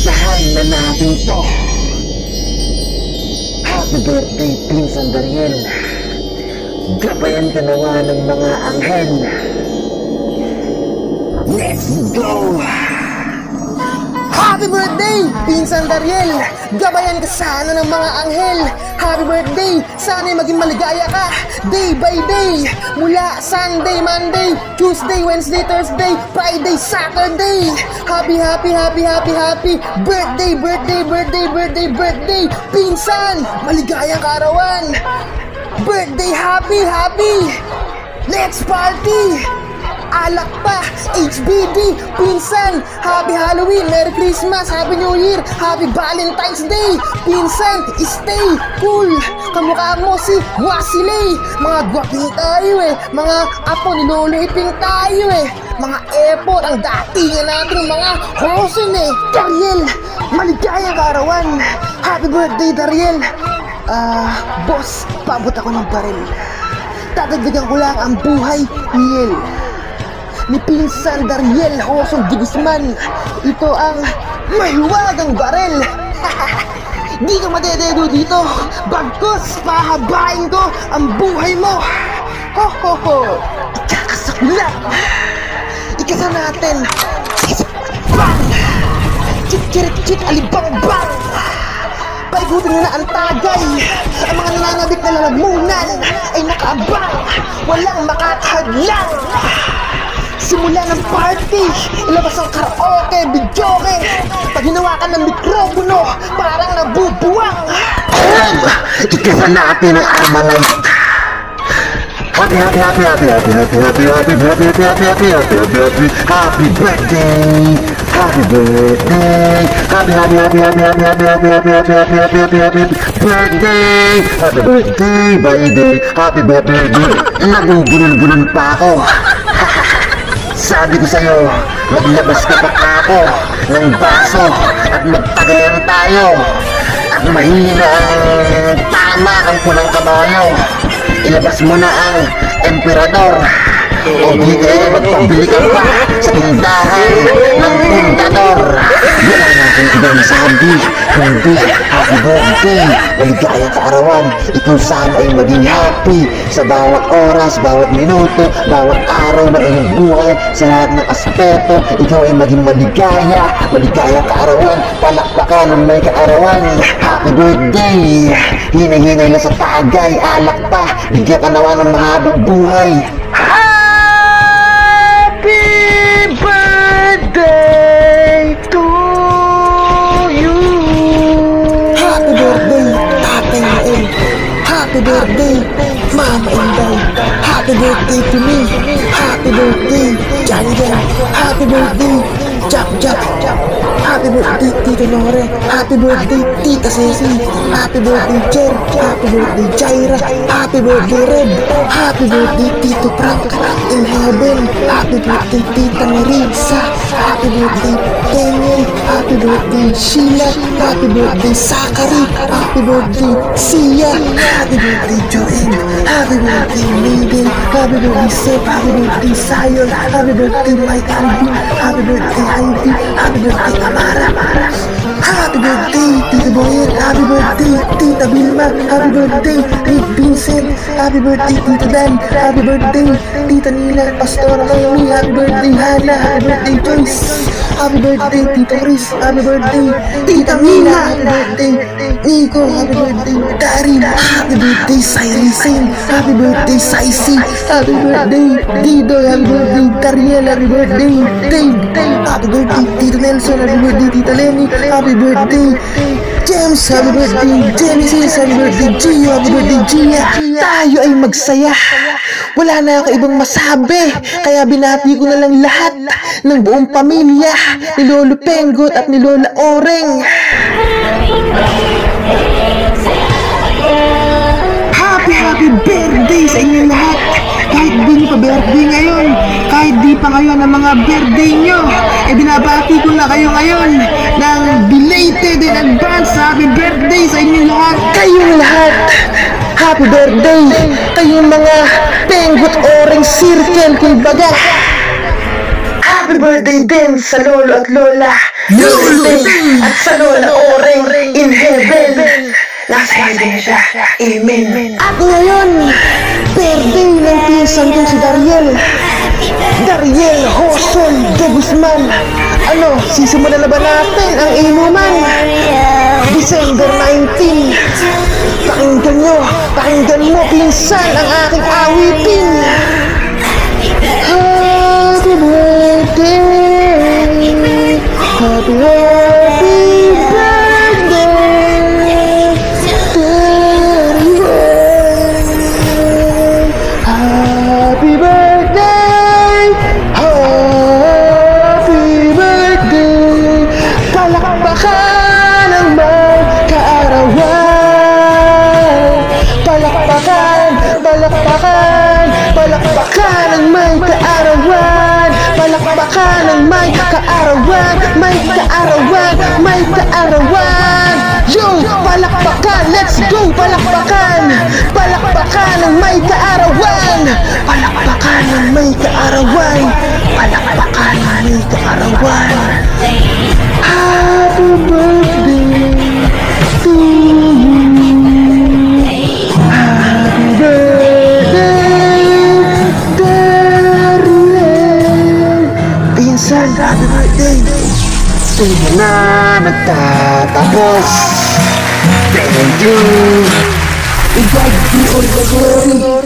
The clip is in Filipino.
umpisahan na natin to. Happy birthday, Pinsan Dariel. Gabayan ka nawa ng mga anghel. Let's go! Happy birthday, Pinsan Dariel! Gabayan ka sana ng mga anghel. Happy birthday! Sana'y maging maligaya ka day by day. Mula Sunday, Monday, Tuesday, Wednesday, Thursday, Friday, Saturday. Happy birthday, birthday, Pinsan! Maligayang kaarawan! Birthday, happy! Let's party! Alak pa, HBD, Pinsan! Happy Halloween, Merry Christmas, Happy New Year, Happy Valentine's Day! Pinsan, stay cool! Kamukha mo si Wasilay! Mga gwaping tayo mga apo ni Lolo Iping tayo mga effort ang datingan natin mga hosen Dariel, maligayang kaarawan! Happy birthday, Dariel! Boss, paabot ako ng baril. Tatagdagan ko lang ang buhay ni Pinsan Dariel Josong de Guzman. Ito ang mahiwagang barel. Di ka madededo dito. Bagkus, pahabain ko ang buhay mo. Ho. Ikakasakula. Ikasa natin. Bang! Chit, alibang-bang. Paigutin mo na ang tagay. Ang mga nananabik na lalamunan ay nakaabang. Walang makakahadlang. Simula ng party, ilabas ang karaoke, videoke. Pag hinawakan ng mikropono, parang nabubuwang. Ikasa natin ang Armalite. Happy birthday! Happy birthday! Happy birthday! Nagugulun-gulun pa ako. Sabi ko sa'yo, maglabas ka pa ako ng baso at magtagayan tayo. At mahina ang tama ang punang kabayo. Ilabas mo na ang emperador. O di kayo magpabili ka pa sa tindahan ng pundador. Wala natin ibang sabi, kundi happy birthday, maligayang kaarawan. Ikaw sana ay maging happy sa bawat oras, bawat minuto, bawat araw na iyong buhay. Sa lahat ng aspeto, ikaw ay maging maligayang kaarawan. Palakpakan ng may kaarawan. Happy birthday! Hinay-hinay na sa tagay, alak pa, bigyan ka nawa ng mahabang buhay. Happy birthday to you. Happy birthday, Tatay Noel. Happy birthday, Mama Inday. Happy birthday to me. Happy birthday, Johnny Jan. Happy birthday, Jap. Happy birthday, Tito Nore. Happy birthday, Tita Ceci. Happy birthday, Jer. Happy birthday, Jaira. Happy birthday, Red. Happy birthday, Tito Frank in heaven. Happy birthday, Tita Marisa. Happy birthday, Daniel. Happy birthday, Sheila. Happy birthday, Zachary. Happy birthday, Sia. Happy birthday, Joel. Happy birthday, Maiden. Happy birthday, Seth. Happy birthday, Sayon. Happy birthday, Mike Alvin. Happy birthday, Heidi. Happy birthday, Amara. Happy birthday, Tita Boyer. Happy birthday, Tita Vilma. Happy birthday, Rick Vincent. Happy birthday, Tita Dan. Happy birthday, Tita Nina, Pastor Amy. Happy birthday, Hannah. Happy birthday, Joyce. Happy birthday, Tito Chris. Happy birthday, Tita Mina. Happy birthday, Nico. Happy birthday, Darin. Happy birthday, Cyril. Happy birthday, Saisi. Happy birthday, Dido. Happy birthday, Dariel. Happy birthday, Dave. Happy birthday, Tito Nelson. Happy birthday, Tita Lenny. Happy birthday, James. Happy birthday, Genesis. Happy birthday, Gio. Happy birthday, Gia. Tayo ay magsaya. Wala na ako ibang masabi, kaya binati ko na lang lahat ng buong pamilya ni Lolo Penggot at ni Lola Oreng. Happy birthday sa inyo lahat. Kahit di nyo pa birthday ngayon, kahit di pa ngayon ang mga birthday nyo, binabati ko na kayo ngayon ng belated in advance. Happy birthday sa inyo lahat. Kayong lahat, happy birthday. Kayong mga Penggot Oreng Circle, kumbaga. Happy birthday din sa lolo at lola Lulutin at sa lola Oreng in heaven. Nasa heaven na siya, amen. At ngayon, birthday ng pinsan ko si Dariel Hosol de Guzman. Ano, sisimulan na ba natin ang inuman? December 19. Pakinggan mo pinsan ang aking awitin. Happy birthday, happy birthday, happy birthday, happy birthday. Palakpakan ang magkaarawan, palakpakan ang may kaarawan, palakpakan ang may kaarawan. Yo, palakpakan, let's go, palakpakan ang may kaarawan, palakpakan ang may kaarawan. Happy birthday to you. Happy birthday, Dariel. Pinsan, happy birthday. Sige na magtatapos. Thank you. God be all the glory.